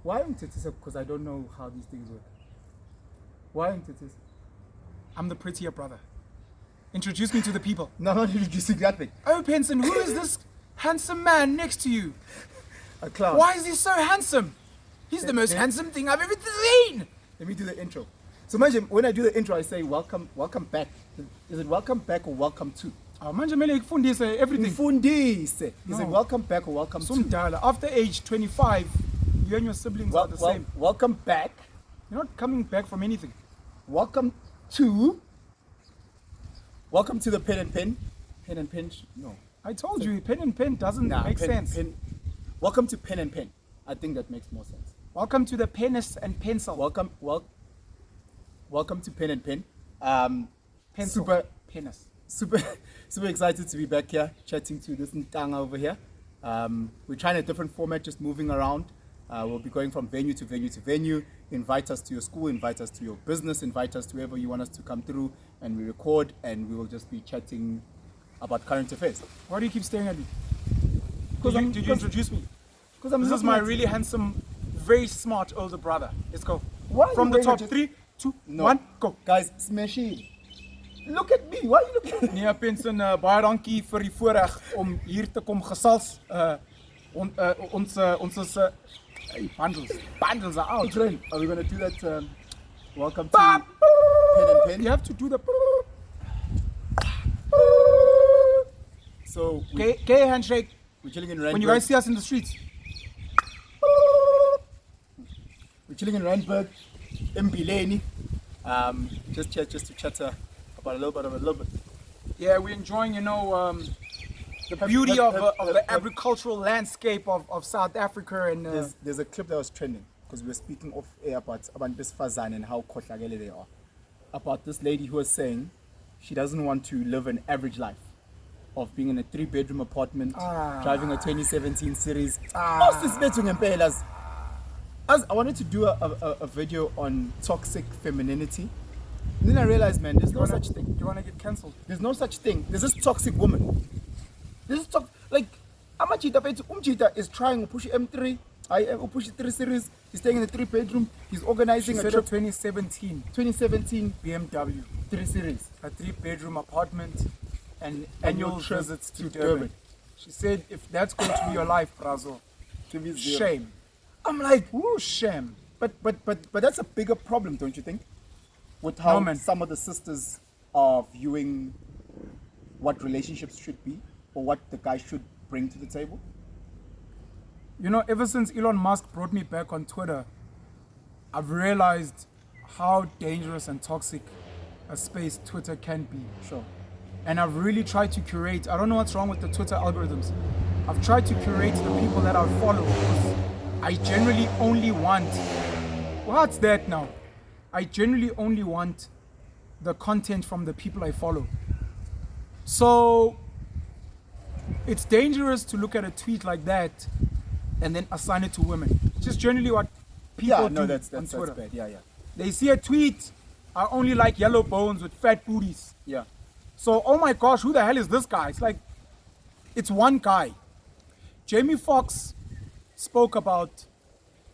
Why Mtetisa? Because I don't know how these things work. Why Mtetisa? I'm the prettier brother. Introduce me to the people. No, I'm not introducing that thing. Oh, Penson, who is this handsome man next to you? A clown. Why is he so handsome? He's the most handsome thing I've ever seen. Let me do the intro. So imagine when I do the intro, I say welcome back. Is it welcome back or welcome to? Oh, manje mele ikufundise everything. Mfundise. Is No. it welcome back or welcome to? Sumdala. After age 25, you and your siblings are the same. Welcome back. You're not coming back from anything. Welcome to the pen and pen. Pen and pen. No. I told you, pen and pen doesn't Nah, make pen, sense. Pen. Welcome to pen and pen. I think that makes more sense. Welcome to the penis and pencil. Welcome to pen and pen. Pencil. Super Penis. super excited to be back here chatting to this Ntanga over here. We're trying a different format, just moving around. We'll be going from venue to venue to venue. Invite us to your school, invite us to your business, invite us to wherever you want us to come through, and we record, and we will just be chatting about current affairs. Why do you keep staring at me? Because Did you introduce me? I'm This is looking my at- really handsome, very smart older brother. Let's go. Why are From you the wearing top. a- 3, 2, No. 1, go. Guys, smash it. Look at me. Why are you looking at me? Nee, Penson, baie dankie vir die voorreg om hier te kom gesels. Ons is hey, bundles are out. Are we going to do that? Welcome to pen and pen. You have to do the So gay handshake we're chilling in Randburg. when you guys see us in the streets. We're chilling in Randburg, Mbileni. Just to chatter about a little bit. Yeah, we're enjoying, the beauty of the agricultural landscape of South Africa and There's a clip that was trending because we were speaking off air about Besfazan and how khohlakele they are. About this lady who was saying she doesn't want to live an average life of being in a 3-bedroom apartment, driving a 2017 series. Most is better. As I wanted to do a video on toxic femininity. And then I realized, man, there's no such thing. Do you want to get cancelled? There's no such thing. There's this toxic woman. This is like Amachita Umchita is trying to push M3. I push 3 series. He's staying in a 3-bedroom. He's organizing a Said trip. 2017 2017 BMW, 3 series. a 3-bedroom apartment, and annual trip visits to to Durban. Durban. She said, if that's going to be your life, Brazo, To be zero. shame. I'm like, Woo, shame. but that's a bigger problem, don't you think? With how No, man. some of the sisters are viewing what relationships should be or what the guy should bring to the table. Ever since Elon Musk brought me back on Twitter, I've realized how dangerous and toxic a space Twitter can be. Sure. And I've really tried to curate. I don't know what's wrong with the Twitter algorithms. I've tried to curate the people that I follow because I generally only want. What's that now? I generally only want the content from the people I follow. So it's dangerous to look at a tweet like that and then assign it to women. Just generally what people Yeah, do no, that's on Twitter. bad. Yeah. They see a tweet, I only like yellow bones with fat booties. Yeah. So, oh my gosh, who the hell is this guy? It's like, it's one guy. Jamie Foxx spoke about,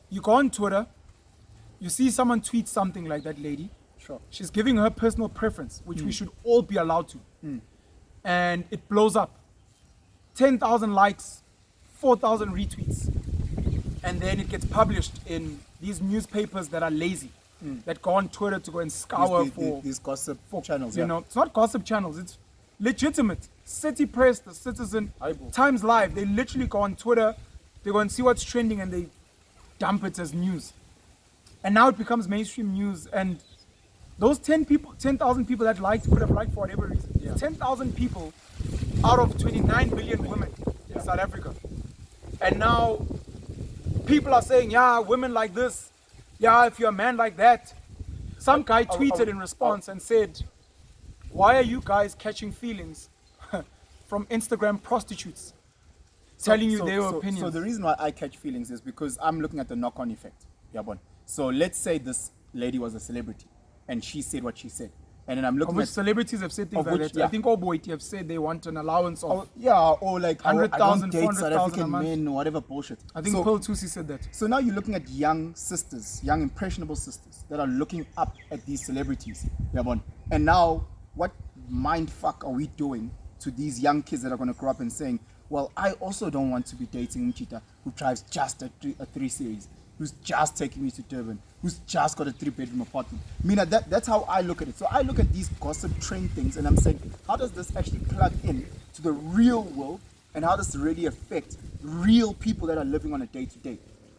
you go on Twitter, you see someone tweet something like that lady. Sure. She's giving her personal preference, which we should all be allowed to. And it blows up. 10,000 likes, 4,000 retweets. And then it gets published in these newspapers that are lazy, that go on Twitter to go and scour These gossip channels. you know, it's not gossip channels, it's legitimate. City Press, The Citizen, Eyeball. Times Live, they literally go on Twitter, they go and see what's trending and they dump it as news. And now it becomes mainstream news, and those 10,000 people that liked could have liked for whatever reason. Yeah. 10,000 people out of 29 million women in South Africa. And now people are saying, yeah, women like this. Yeah, if you're a man like that. Some guy tweeted in response and said, why are you guys catching feelings from Instagram prostitutes telling you their opinions? So the reason why I catch feelings is because I'm looking at the knock-on effect. Yeah, bon. So let's say this lady was a celebrity and she said what she said. And then I'm Of looking which at celebrities have said things of like which- that. yeah. I think Oboit have said they want an allowance of. or like I 100,000, don't date South 400,000 a African month. men or whatever bullshit. I think so, Pearl Tusi said that. So now you're looking at young sisters, young impressionable sisters that are looking up at these celebrities. Yabon. And now, what mind fuck are we doing to these young kids that are going to grow up and saying, well, I also don't want to be dating Mchita who drives just a 3 Series, who's just taking me to Durban, who's just got a 3-bedroom apartment. Mina, that's how I look at it. So I look at these gossip trend things and I'm saying, how does this actually plug in to the real world, and how does it really affect real people that are living on a day-to-day?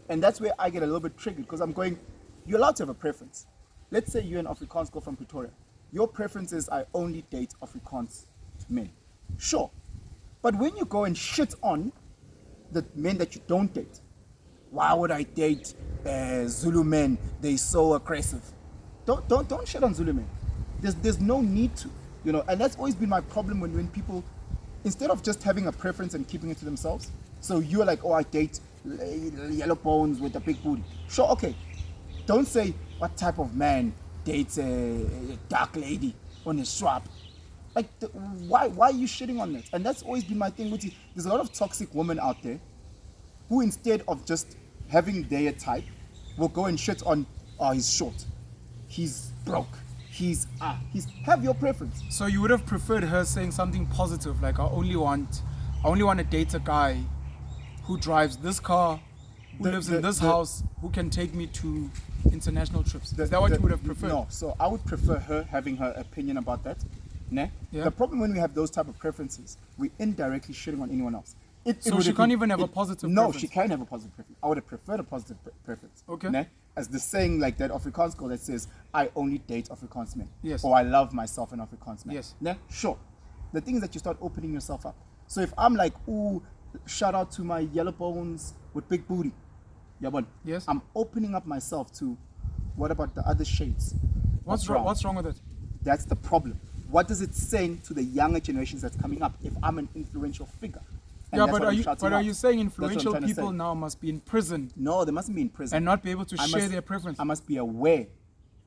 And that's where I get a little bit triggered, because I'm going, you're allowed to have a preference. Let's say you're an Afrikaans girl from Pretoria. Your preference is, I only date Afrikaans men. Sure. But when you go and shit on the men that you don't date, why would I date Zulu men? They're so aggressive. Don't shit on Zulu men. There's no need to, you know. And that's always been my problem when people, instead of just having a preference and keeping it to themselves. So you're like, oh, I date yellow bones with a big booty. Sure, okay. Don't say what type of man dates a dark lady on a swap. Like, why are you shitting on that? And that's always been my thing with you. There's a lot of toxic women out there who, instead of just having their type, will go and shit on, oh, he's short, he's broke, he's have your preference. So you would have preferred her saying something positive, like I only want to date a guy who drives this car, who lives in this house, who can take me to international trips. Is that what you would have preferred? No, so I would prefer her having her opinion about that. Ne? Yeah. The problem when we have those type of preferences, we indirectly shitting on anyone else. So she can't even have a positive No, preference? she can have a positive preference. I would have preferred a positive preference. Okay. Ne? As the saying like that Afrikaans girl that says, I only date Afrikaans men. Yes. Or I love myself an Afrikaans man. Yes. Ne? Sure. The thing is that you start opening yourself up. So if I'm like, ooh, shout out to my yellow bones with big booty. Yeah, but Yes. I'm opening up myself to, what about the other shades? What's of wrong? brown? What's wrong with it? That's the problem. What is it saying to the younger generations that's coming up if I'm an influential figure? And Yeah, that's but what are I'm you shouting are out. you saying That's what I'm influential trying to people say. now must be in prison No, they mustn't be in prison. and not be able to I share must- their preference? I must be aware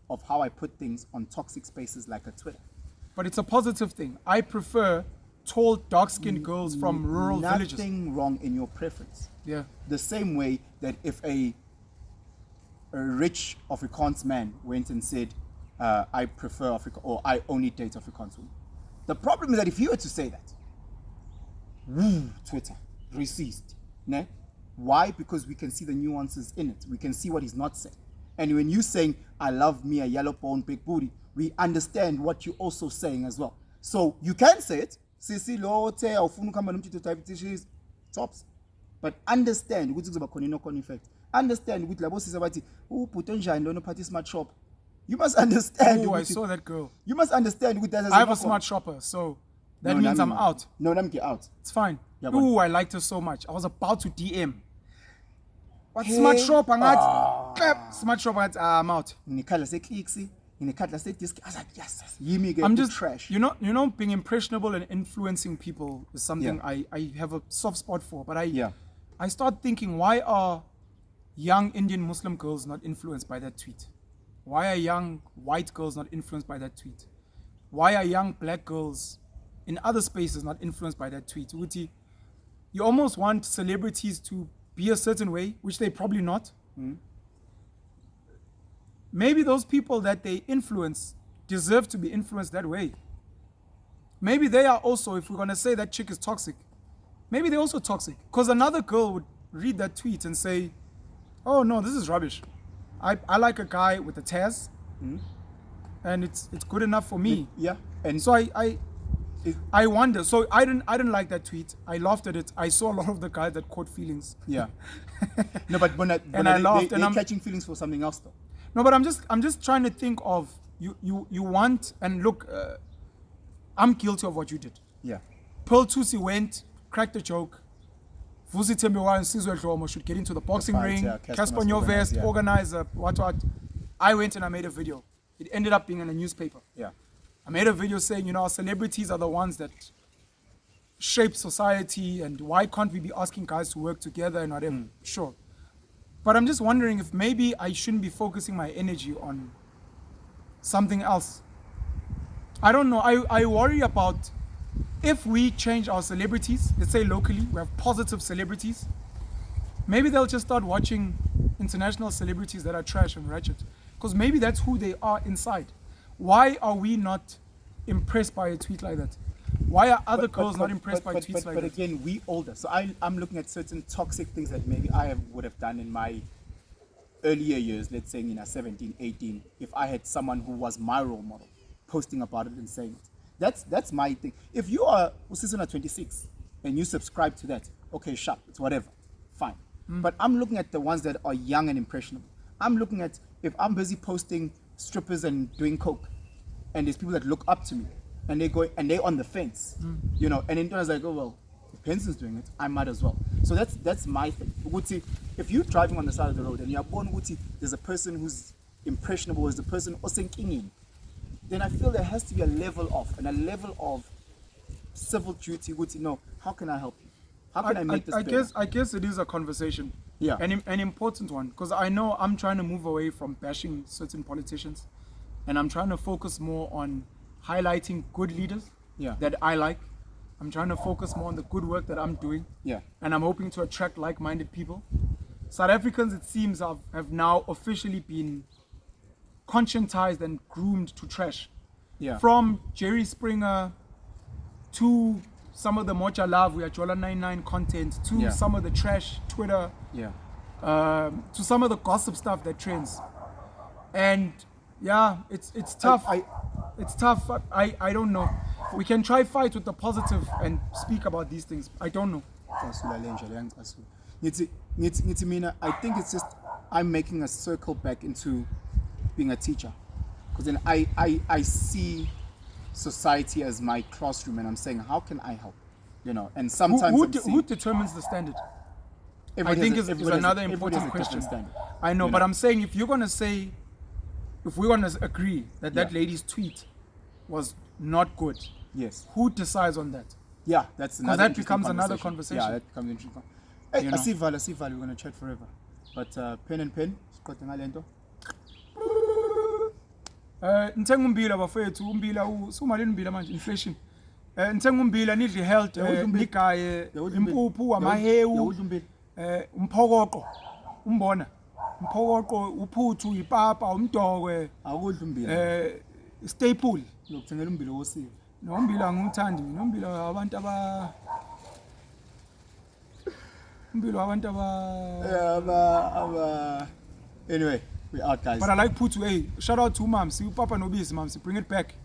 of how I put things on toxic spaces like a Twitter. But it's a positive thing. I prefer tall, dark-skinned girls from rural villages. Nothing wrong in your preference. Yeah. The same way that if a rich Afrikaans man went and said, I prefer Africa, or I only date Afrikaans women. The problem is that if you were to say that, woo, Twitter, racist. Ne? Why? Because we can see the nuances in it. We can see what he's not saying. And when you're saying, I love me a yellow bone, big booty, we understand what you're also saying as well. So you can say it. Sisi lo te awufuna ukuhamba nomthetho type tissues tops. But understand ukuthi kuzoba khona ino-con effect. Understand ukuthi labo sisi abathi ubhuti onjani lona ophatha i-smart shop. You must understand. Oh, I ukuthi- saw that girl. You must understand ukuthi that has I have a knock-on. smart shopper, so that No, means Nami, I'm man. out. No, let me get out. It's fine. Yeah, but- Ooh, I liked her so much. I was about to DM. What smart shop? Smart shop. I'm out. Nginikhala se-Clicks, nginikhala se-Disc. I was like, yes. Yimi ke I'm good just trash. You know, being impressionable and influencing people is something Yeah. I have a soft spot for. But Yeah. I start thinking, why are young Indian Muslim girls not influenced by that tweet? Why are young white girls not influenced by that tweet? Why are young black girls in other spaces not influenced by that tweet? Uti, you almost want celebrities to be a certain way, which they're probably not. Maybe those people that they influence deserve to be influenced that way. Maybe they are also, if we're going to say that chick is toxic, maybe they're also toxic. Because another girl would read that tweet and say, oh no, this is rubbish. I like a guy with a Taz, and it's good enough for me. Yeah. And So I wonder. So I didn't like that tweet. I laughed at it. I saw a lot of the guys that caught feelings. yeah. No, but when And I laughed, and they're I'm- catching feelings for something else though. No, but I'm just trying to think of you want, and look, I'm guilty of what you did. Yeah. Pearl Tusi went, cracked a joke. Vusi Tembewa and Sizwe Dlomo should get into the boxing fight, ring. yeah, Casper Casper must organize, Nyovest, yeah. organizer, what. I went and I made a video. It ended up being in a newspaper. Yeah. I made a video saying, our celebrities are the ones that shape society, and why can't we be asking guys to work together and whatever? Sure. But I'm just wondering if maybe I shouldn't be focusing my energy on something else. I don't know. I worry about if we change our celebrities, let's say locally, we have positive celebrities, maybe they'll just start watching international celebrities that are trash and wretched. Because maybe that's who they are inside. Why are we not impressed by a tweet like that? Why are other girls not impressed by tweets like but that? again, we older. So I'm looking at certain toxic things that maybe would have done in my earlier years, let's say, 17, 18, if I had someone who was my role model, posting about it and saying it. That's my thing. If you are Usisana 26 and you subscribe to that, okay, sharp, it's whatever, fine. But I'm looking at the ones that are young and impressionable. I'm looking at if I'm busy posting strippers and doing coke, and there's people that look up to me, and they're on the fence, and then I was like, oh well, if Penson's doing it, I might as well. So that's my thing. Ukuthi, if you're driving on the side of the road and you're born Ukuthi, there's a person who's impressionable, there's a person osenkinging, then I feel there has to be a level of civil duty. Ukuthi, no, how can I help you? How can I make this better? I guess it is a conversation. Yeah. An important one. Because I know I'm trying to move away from bashing certain politicians. And I'm trying to focus more on highlighting good leaders that I like. I'm trying to focus more on the good work that I'm doing. Yeah. And I'm hoping to attract like-minded people. South Africans, it seems, have now officially been conscientized and groomed to trash. Yeah. From Jerry Springer to some of the Mocha Love, we are Jola 99 content, to some of the trash Twitter, to some of the gossip stuff that trends. And yeah, it's tough. It's tough. I don't know. We can try fight with the positive and speak about these things. I don't know. I think it's just I'm making a circle back into being a teacher, because then I see society as my classroom, and I'm saying, how can I help? And sometimes who determines the standard? I think is another important question. I know, but I'm saying if we're gonna agree that lady's tweet was not good, yes, who decides on that? Yeah, that's another. That becomes another conversation. Yeah, that becomes interesting. Hey, Asival, we're gonna chat forever. But pen and pen, Nthenga umbila bafethu, umbila sumalini umbila manje inflation. Nthenga umbila nidle health, nigaye impuphu amahewu, umphokoqo, umbona. Umphokoqo, uphuthu, ipapa, umdokwe. Akudla umbila. Staple. Lokuthengela umbila wosiwe. Nombila ngumthandi, nombila abantu Anyway, we out, guys. But I like Putu. Hey, shout out to Mamsi, Papa Nobisi, Mamsi. Bring it back.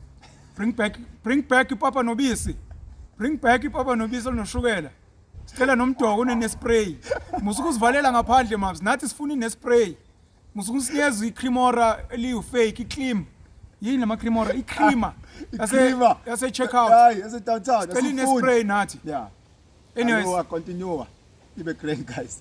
Bring back Papa Nobisi. Bring back Papa Nobisi no sugar. Sicela nomdoko nespray. Musukusivalela ngaphandle Mamsi. Nathi sifuna nespray. Musukusinikeza iCremora eliyi-fake, icream. Yini lama Cremora? Icreamer. Yase check out. Hayi, yase downtown. Sicela nespray nathi. Yeah. Anyways, continue. Be great, guys.